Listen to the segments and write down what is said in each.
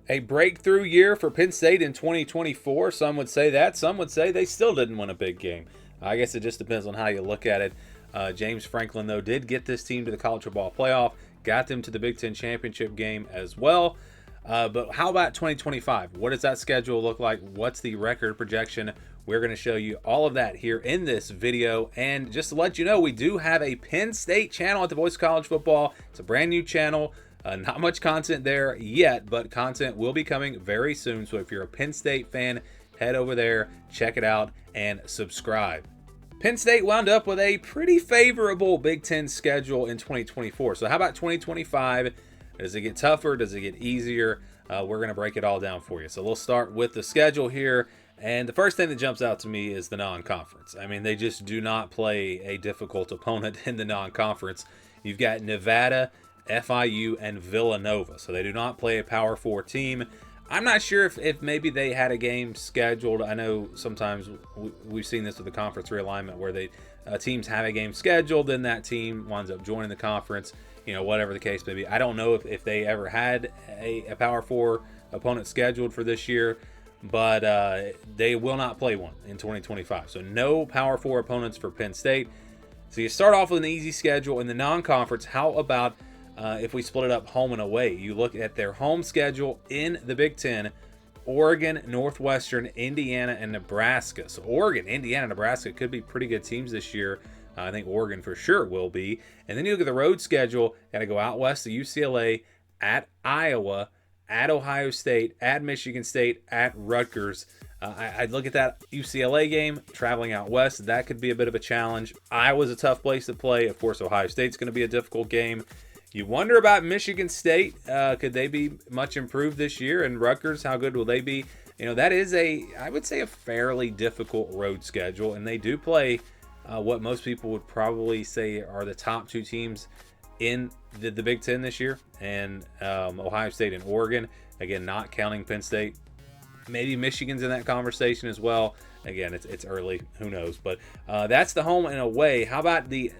A breakthrough year for Penn State in 2024. Some would say that. Some would say they still didn't win a big game. I guess it just depends on how you look at it. James Franklin, though, did get this team to the college football playoff, got them to the Big Ten championship game as well. But how about 2025? What does that schedule look like? What's the record projection? We're going to show you all of that here in this video. And just to let you know, we do have a Penn State channel at the Voice of College Football. It's a brand new channel. Not much content there yet, but content will be coming very soon. So if you're a Penn State fan, head over there, check it out, and subscribe. Penn State wound up with a pretty favorable Big Ten schedule in 2024. So how about 2025? Does it get tougher? Does it get easier? We're going to break it all down for you. So we'll start with the schedule here. And the first thing that jumps out to me is the non-conference. I mean, they just do not play a difficult opponent in the non-conference. You've got Nevada, FIU, and Villanova. So they do not play a Power 4 team. I'm not sure if maybe they had a game scheduled. I know sometimes we've seen this with the conference realignment where teams have a game scheduled, then that team winds up joining the conference, whatever the case may be. I don't know if they ever had a Power 4 opponent scheduled for this year, but they will not play one in 2025. So no Power 4 opponents for Penn State. So you start off with an easy schedule in the non-conference. How about if we split it up home and away? You look at their home schedule in the Big Ten: Oregon, Northwestern, Indiana, and Nebraska. So Oregon, Indiana, Nebraska could be pretty good teams this year. I think Oregon for sure will be. And then you look at the road schedule. Got to go out west to UCLA, at Iowa, at Ohio State, at Michigan State, at Rutgers. I'd look at that UCLA game, traveling out west. That could be a bit of a challenge. Iowa's a tough place to play. Of course, Ohio State's going to be a difficult game. You wonder about Michigan State. Could they be much improved this year? And Rutgers, how good will they be? That is I would say, a fairly difficult road schedule. And they do play what most people would probably say are the top two teams in the Big Ten this year. And Ohio State and Oregon, again, not counting Penn State. Maybe Michigan's in that conversation as well. Again, it's early. Who knows? But that's the home and away. How about the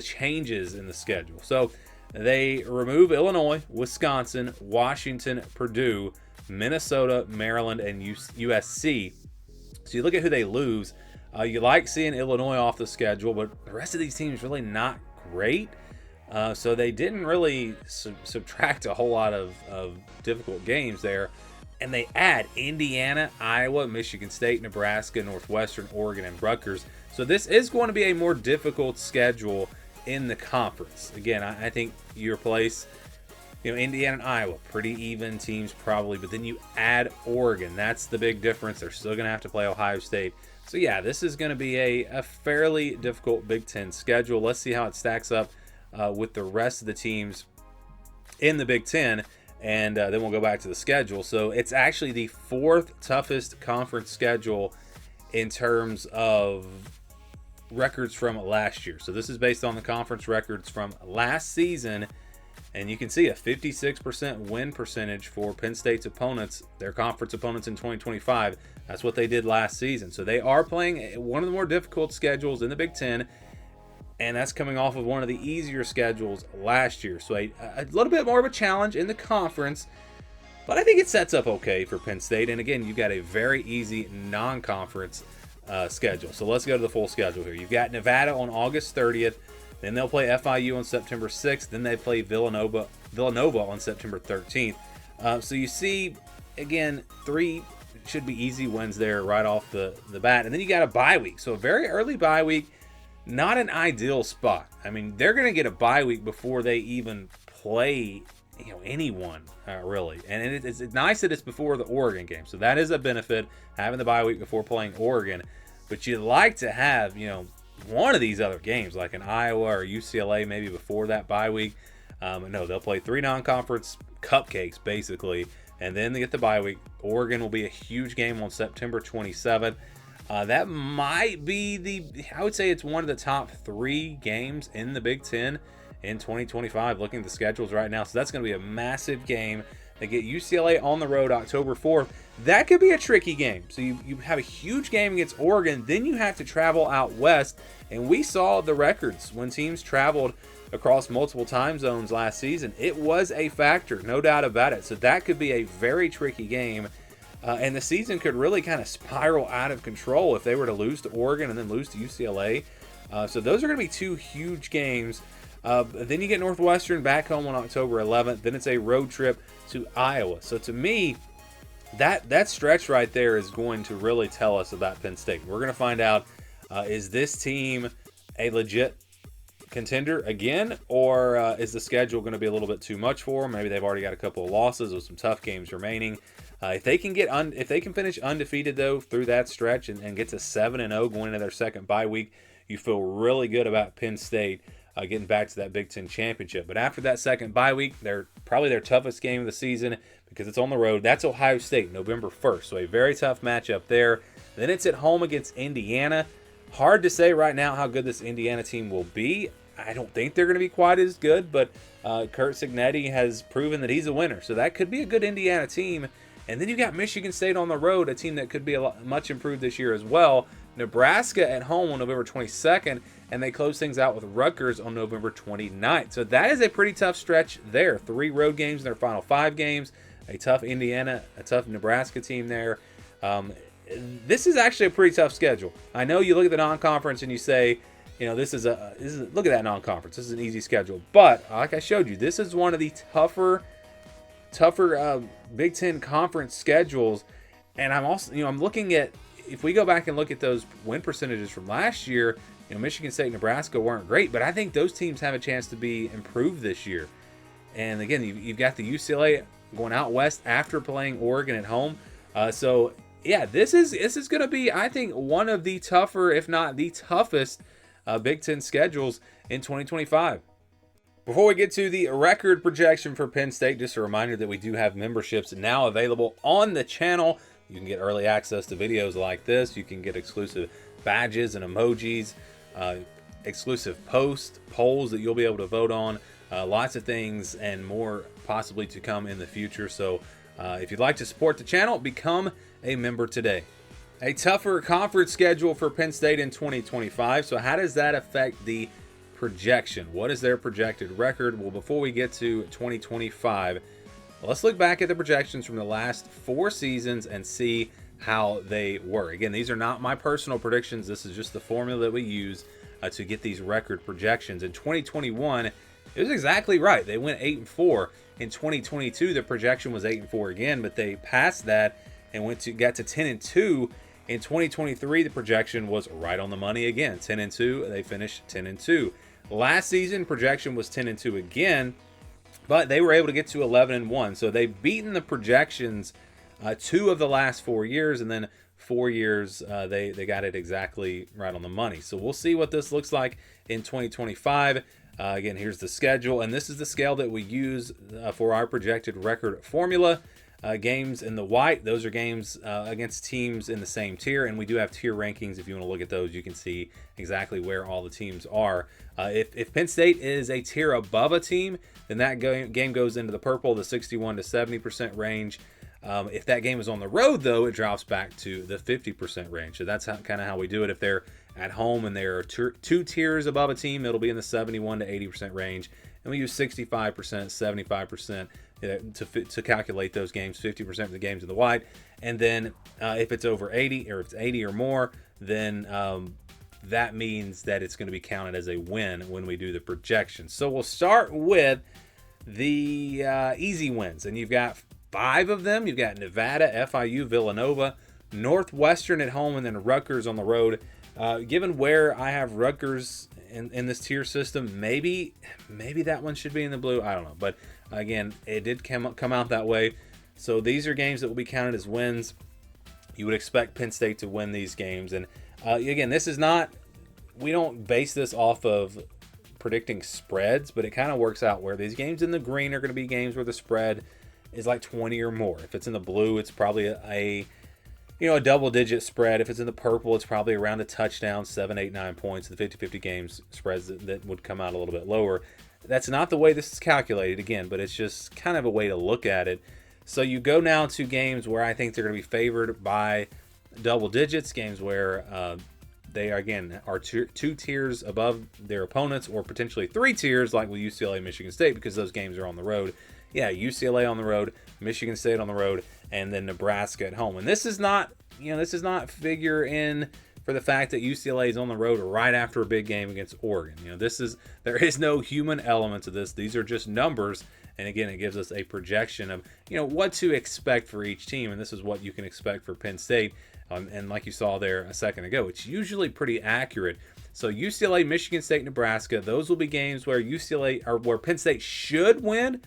changes in the schedule? So they remove Illinois, Wisconsin, Washington, Purdue, Minnesota, Maryland, and USC. So you look at who they lose. You like seeing Illinois off the schedule, but the rest of these teams really not great. So they didn't really subtract a whole lot of difficult games there. And they add Indiana, Iowa, Michigan State, Nebraska, Northwestern, Oregon, and Rutgers. So this is going to be a more difficult schedule in the conference. Again, I think your place, Indiana and Iowa, pretty even teams probably, but then you add Oregon. That's the big difference. They're still going to have to play Ohio State. So yeah, this is going to be a fairly difficult Big Ten schedule. Let's see how it stacks up with the rest of the teams in the Big Ten, and then we'll go back to the schedule. So it's actually the fourth toughest conference schedule in terms of records from last year. So this is based on the conference records from last season, and you can see a 56% win percentage for Penn State's opponents, their conference opponents in 2025. That's what they did last season. So they are playing one of the more difficult schedules in the Big Ten, and that's coming off of one of the easier schedules last year. So a little bit more of a challenge in the conference, but I think it sets up okay for Penn State. And again, you've got a very easy non-conference schedule. So let's go to the full schedule here. You've got Nevada on August 30th. Then they'll play FIU on September 6th. Then they play Villanova on September 13th. So you see, again, 3 should be easy wins there right off the bat. And then you got a bye week. So a very early bye week, not an ideal spot. I mean, they're going to get a bye week before they even play anyone, really. And it's nice that it's before the Oregon game. So that is a benefit, having the bye week before playing Oregon. But you'd like to have, one of these other games, like an Iowa or UCLA, maybe before that bye week. No, they'll play 3 non-conference cupcakes, basically, and then they get the bye week. Oregon will be a huge game on September 27th. That might be I would say it's one of the top 3 games in the Big Ten in 2025, looking at the schedules right now. So that's going to be a massive game. They get UCLA on the road October 4th. That could be a tricky game. So you have a huge game against Oregon, then you have to travel out west. And we saw the records when teams traveled across multiple time zones last season. It was a factor, no doubt about it. So that could be a very tricky game. And the season could really kind of spiral out of control if they were to lose to Oregon and then lose to UCLA. So those are going to be two huge games. Then you get Northwestern back home on October 11th. Then it's a road trip to Iowa. So to me, that stretch right there is going to really tell us about Penn State. We're going to find out, is this team a legit contender again, or is the schedule going to be a little bit too much for them? Maybe they've already got a couple of losses with some tough games remaining. If they can finish undefeated though through that stretch and get to 7-0 going into their second bye week, you feel really good about Penn State getting back to that Big Ten championship. But after that second bye week, they're probably their toughest game of the season because it's on the road. That's Ohio State, November 1st. So a very tough matchup there. Then it's at home against Indiana. Hard to say right now how good this Indiana team will be. I don't think they're going to be quite as good, but Kurt Cignetti has proven that he's a winner. So that could be a good Indiana team. And then you got Michigan State on the road, a team that could be much improved this year as well. Nebraska at home on November 22nd, and they close things out with Rutgers on November 29th. So that is a pretty tough stretch there. 3 road games in their final 5 games, a tough Indiana, a tough Nebraska team there. This is actually a pretty tough schedule. I know you look at the non-conference and you say, you know, this is look at that non-conference. This is an easy schedule. But like I showed you, this is one of the tougher Big Ten conference schedules. And I'm also, I'm looking at, if we go back and look at those win percentages from last year, Michigan State and Nebraska weren't great, but I think those teams have a chance to be improved this year. And again, you've got the UCLA going out west after playing Oregon at home. So yeah, this is going to be, I think, one of the tougher, if not the toughest, Big Ten schedules in 2025. Before we get to the record projection for Penn State, just a reminder that we do have memberships now available on the channel. You can get early access to videos like this. You can get exclusive badges and emojis, exclusive posts, polls that you'll be able to vote on, lots of things and more possibly to come in the future. So if you'd like to support the channel, become a member today. A tougher conference schedule for Penn State in 2025. So how does that affect the projection? What is their projected record? Well, before we get to 2025, let's look back at the projections from the last 4 seasons and see how they were. Again, these are not my personal predictions. This is just the formula that we use to get these record projections. In 2021, it was exactly right. They went 8-4. In 2022, the projection was 8-4 again, but they passed that and got to 10-2. In 2023, the projection was right on the money again, 10-2. They finished 10-2. Last season, projection was 10-2 again, but they were able to get to 11-1. So they've beaten the projections 2 of the last 4 years, and then 4 years they got it exactly right on the money. So we'll see what this looks like in 2025. Again, here's the schedule, and this is the scale that we use for our projected record formula. Games in the white, those are games against teams in the same tier, and we do have tier rankings. If you want to look at those, you can see exactly where all the teams are. If Penn State is a tier above a team, then that game goes into the purple, the 61 to 70% range. If that game is on the road, though, it drops back to the 50% range. So that's kind of how we do it. If they're at home and there are 2 tiers above a team, it'll be in the 71 to 80% range. And we use 65%, 75% to calculate those games, 50% of the games in the white. And then if it's over 80, or if it's 80 or more, then that means that it's going to be counted as a win when we do the projections. So we'll start with the easy wins. And you've got 5 of them. You've got Nevada, FIU, Villanova, Northwestern at home, and then Rutgers on the road. Given where I have Rutgers in this tier system, maybe that one should be in the blue. I don't know. But again, it did come out that way. So these are games that will be counted as wins. You would expect Penn State to win these games. And again, this is not, we don't base this off of predicting spreads, but it kind of works out where these games in the green are going to be games where the spread is like 20 or more. If it's in the blue, it's probably a double-digit spread. If it's in the purple, it's probably around a touchdown, 7, 8, 9 points. The 50-50 games spreads that would come out a little bit lower. That's not the way this is calculated, again, but it's just kind of a way to look at it. So you go now to games where I think they're going to be favored by double digits, games where they again are two tiers above their opponents, or potentially three tiers like with UCLA, Michigan State, because those games are on the road. Yeah, UCLA on the road, Michigan State on the road, and then Nebraska at home. And this is not, this is not figure in for the fact that UCLA is on the road right after a big game against Oregon. There is no human element to this. These are just numbers. And again, it gives us a projection of, what to expect for each team. And this is what you can expect for Penn State. And like you saw there a second ago, it's usually pretty accurate. So UCLA, Michigan State, Nebraska, those will be games where where Penn State should win.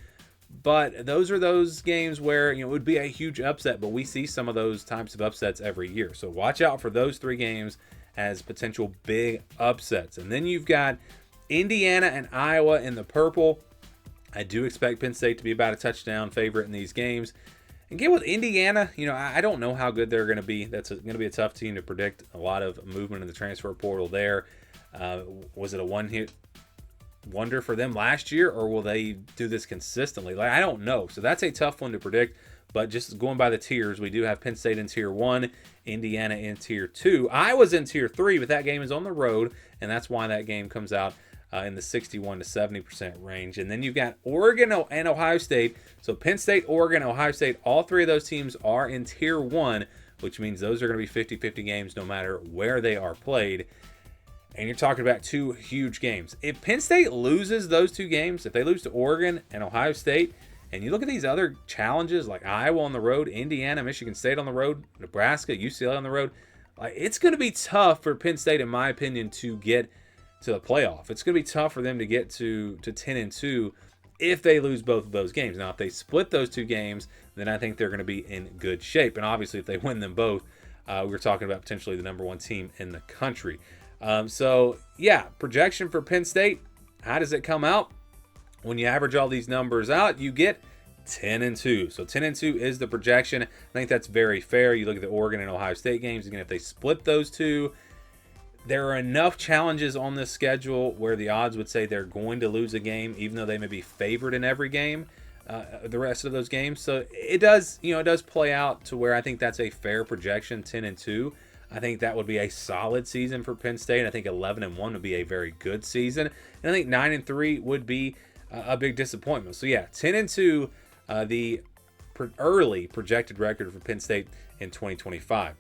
But those are those games where, it would be a huge upset. But we see some of those types of upsets every year. So watch out for those three games as potential big upsets. And then you've got Indiana and Iowa in the purple. I do expect Penn State to be about a touchdown favorite in these games. Again, with Indiana, I don't know how good they're going to be. That's going to be a tough team to predict. A lot of movement in the transfer portal there. Was it a one-hit wonder for them last year, or will they do this consistently? I don't know. So that's a tough one to predict. But just going by the tiers, we do have Penn State in Tier 1, Indiana in Tier 2. Iowa's in Tier 3, but that game is on the road, and that's why that game comes out in the 61 to 70% range. And then you've got Oregon and Ohio State. So Penn State, Oregon, Ohio State, all three of those teams are in Tier 1, which means those are going to be 50-50 games no matter where they are played. And you're talking about two huge games. If Penn State loses those two games, if they lose to Oregon and Ohio State, and you look at these other challenges like Iowa on the road, Indiana, Michigan State on the road, Nebraska, UCLA on the road, it's going to be tough for Penn State, in my opinion, to get to the playoff. It's going to be tough for them to get to 10-2 if they lose both of those games. Now, if they split those two games, then I think they're going to be in good shape. And obviously, if they win them both, we're talking about potentially the number one team in the country. Projection for Penn State. How does it come out? When you average all these numbers out, you get 10-2. So 10-2 is the projection. I think that's very fair. You look at the Oregon and Ohio State games. Again, if they split those two, there are enough challenges on this schedule where the odds would say they're going to lose a game, even though they may be favored in every game, the rest of those games. So it does play out to where I think that's a fair projection, 10-2. I think that would be a solid season for Penn State. I think 11-1 would be a very good season. And I think 9-3 would be a big disappointment. So 10-2, the early projected record for Penn State in 2025.